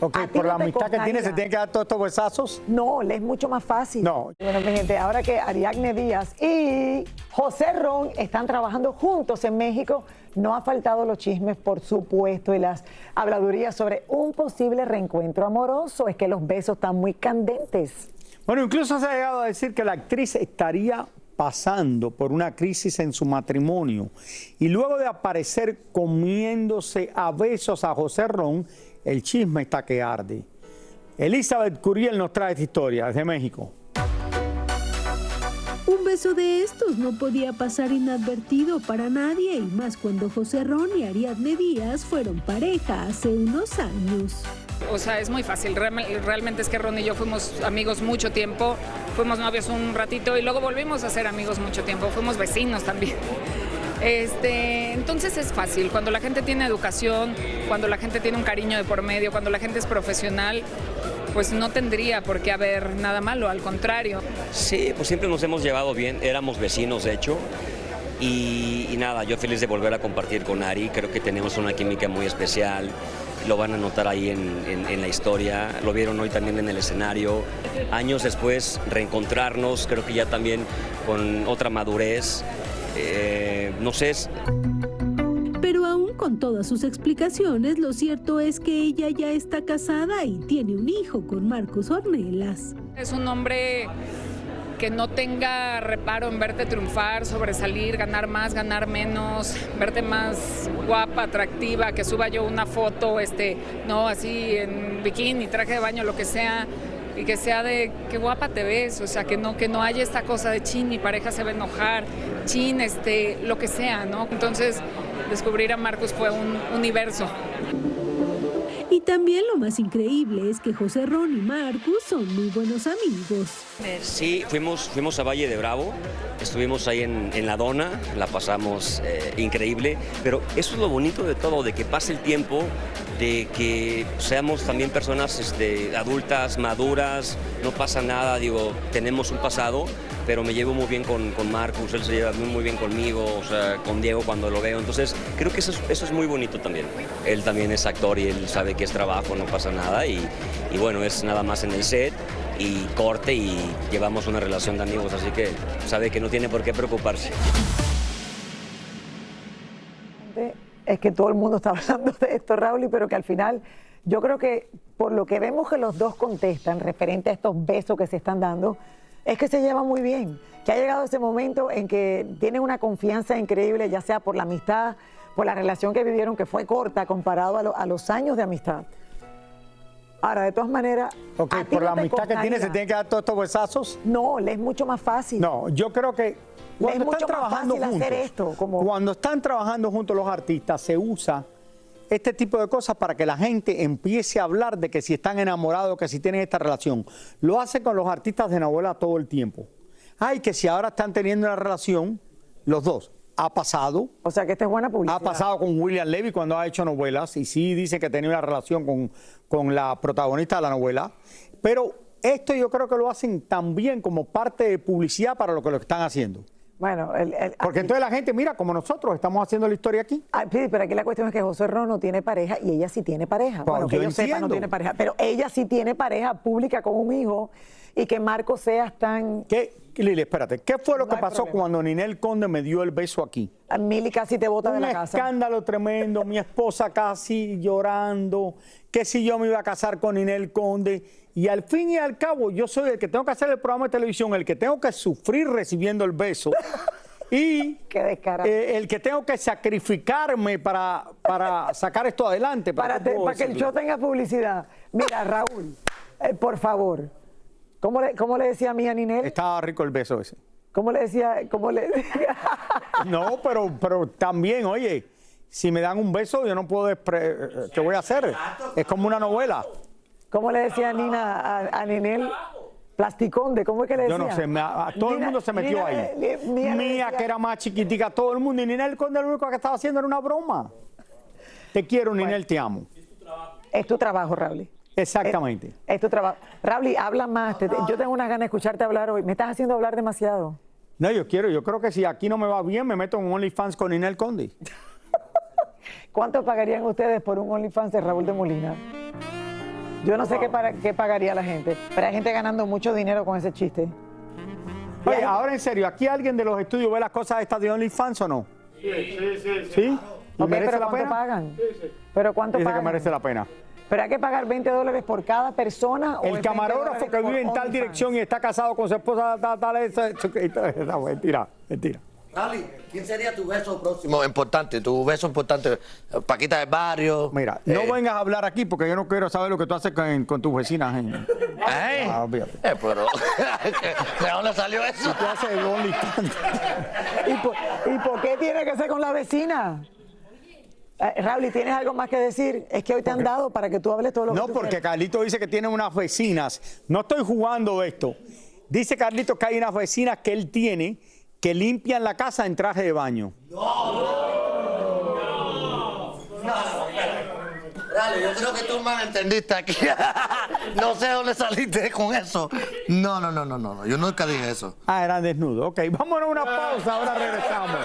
Ok, por la amistad que tiene, ¿se tiene que dar todos estos besazos? No, le es mucho más fácil. No. Bueno, mi gente, ahora que Ariadne Díaz y José Ron están trabajando juntos en México, no ha faltado los chismes, por supuesto, y las habladurías sobre un posible reencuentro amoroso. Es que los besos están muy candentes. Bueno, incluso se ha llegado a decir que la actriz estaría pasando por una crisis en su matrimonio y luego de aparecer comiéndose a besos a José Ron, el chisme está que arde. Elizabeth Curiel nos trae esta historia desde México. Un beso de estos no podía pasar inadvertido para nadie, y más cuando José Ron y Ariadne Díaz fueron pareja hace unos años. O sea, es muy fácil. Realmente es que Ron y yo fuimos amigos mucho tiempo, fuimos novios un ratito y luego volvimos a ser amigos mucho tiempo, fuimos vecinos también. Entonces es fácil, cuando la gente tiene educación, cuando la gente tiene un cariño de por medio, cuando la gente es profesional, pues no tendría por qué haber nada malo, al contrario. Sí, pues siempre nos hemos llevado bien, éramos vecinos de hecho, y nada, yo feliz de volver a compartir con Ari, creo que tenemos una química muy especial, lo van a notar ahí en la historia, lo vieron hoy también en el escenario, años después reencontrarnos, creo que ya también con otra madurez. No sé. Pero aún con todas sus explicaciones, lo cierto es que ella ya está casada y tiene un hijo con Marcos Ornelas. Es un hombre que no tenga reparo en verte triunfar, sobresalir, ganar más, ganar menos, verte más guapa, atractiva, que suba yo una foto, no así en bikini, traje de baño, lo que sea. Y que sea de qué guapa te ves, o sea, que no haya esta cosa de chin, mi pareja se va a enojar, chin, lo que sea, ¿no? Entonces, descubrir a Marcos fue un universo. Y también lo más increíble es que José Ron y Marcos son muy buenos amigos. Sí, fuimos a Valle de Bravo, estuvimos ahí en La Dona, la pasamos increíble, pero eso es lo bonito de todo, de que pase el tiempo, de que seamos también personas adultas, maduras, no pasa nada, digo, tenemos un pasado, pero me llevo muy bien con Marcos, él se lleva muy bien conmigo, o sea, con Diego cuando lo veo, entonces creo que eso es muy bonito también. Él también es actor y él sabe que es trabajo, no pasa nada, y bueno, es nada más en el set y corte y llevamos una relación de amigos, así que sabe que no tiene por qué preocuparse. Es que todo el mundo está hablando de esto, Raúl, pero que al final yo creo que por lo que vemos que los dos contestan referente a estos besos que se están dando, es que se llevan muy bien, que ha llegado ese momento en que tienen una confianza increíble, ya sea por la amistad, por la relación que vivieron, que fue corta comparado a los años de amistad. Ahora, de todas maneras... Ok, por la amistad que tiene, ¿se tiene que dar todos estos besazos? No, le es mucho más fácil. No, yo creo que cuando están trabajando juntos, cuando están trabajando juntos los artistas, se usa este tipo de cosas para que la gente empiece a hablar de que si están enamorados, que si tienen esta relación. Lo hace con los artistas de novela todo el tiempo. Ay, que si ahora están teniendo una relación, los dos. Ha pasado. O sea que esta es buena publicidad. Ha pasado con William Levy cuando ha hecho novelas y sí dice que tenía una relación con la protagonista de la novela. Pero esto yo creo que lo hacen también como parte de publicidad para lo que lo están haciendo. Bueno, porque entonces la gente, mira, como nosotros estamos haciendo la historia aquí. Sí, pero aquí la cuestión es que José Ron no tiene pareja y ella sí tiene pareja. Bueno, que yo sepa, no tiene pareja, pero ella sí tiene pareja pública con un hijo y que Marcos sea tan... Lili, espérate, ¿qué fue lo que pasó cuando Ninel Conde me dio el beso aquí? A Mili casi te bota de la casa. Un escándalo tremendo, mi esposa casi llorando, que si yo me iba a casar con Ninel Conde. Y al fin y al cabo, yo soy el que tengo que hacer el programa de televisión, el que tengo que sufrir recibiendo el beso. Y el que tengo que sacrificarme para sacar esto adelante. Para que el show tenga publicidad. Mira, Raúl, por favor, ¿cómo le decía a mí a Ninel? Estaba rico el beso ese. ¿Cómo le decía? No, pero también, oye, si me dan un beso, yo no puedo... ¿Qué voy a hacer? Es como una novela. ¿Cómo le decía a Ninel? Plasticonde, ¿cómo es que le decía? Yo no sé, todo el mundo se metió ahí. Mía, que era más chiquitica, todo el mundo. Y Ninel Conde lo único que estaba haciendo era una broma. Te quiero, Ninel, te amo. Es tu trabajo, Raúl. Exactamente. Es tu trabajo. Raúl, habla más. Yo tengo unas ganas de escucharte hablar hoy. Me estás haciendo hablar demasiado. No, yo creo que si aquí no me va bien, me meto en OnlyFans con Ninel Conde. ¿Cuánto pagarían ustedes por un OnlyFans de Raúl de Molina? Yo no sé qué pagaría la gente, pero hay gente ganando mucho dinero con ese chiste. Oye, ahora en serio, ¿aquí alguien de los estudios ve las cosas estas de OnlyFans o no? ¿Sí? ¿Y Ok, merece pero la ¿cuánto pena? pagan? ¿Pero cuánto Dice pagan? que merece la pena. ¿Pero hay que pagar $20 por cada persona? ¿O El es camarógrafo $20 que por vive en tal OnlyFans? dirección y está casado con su esposa, mentira, mentira. Rally, ¿quién sería tu beso próximo importante? Tu beso importante, Paquita del barrio. Mira, no vengas a hablar aquí porque yo no quiero saber lo que tú haces con tus vecinas. Olvídate. Pero, ¿de dónde salió eso? Tú haces el OnlyFans. ¿Y por qué tiene que ser con la vecina? Raúl, ¿tienes algo más que decir? Es que hoy te han dado para que tú hables todo lo que No, tú porque quieras. Carlito dice que tiene unas vecinas. No estoy jugando esto. Dice Carlito que hay unas vecinas que él tiene que limpian la casa en traje de baño. Rally, yo creo que tú malentendiste aquí. No sé dónde saliste con eso. No, yo nunca dije eso. Ah, eran desnudos. Ok, vámonos a una pausa, ahora regresamos.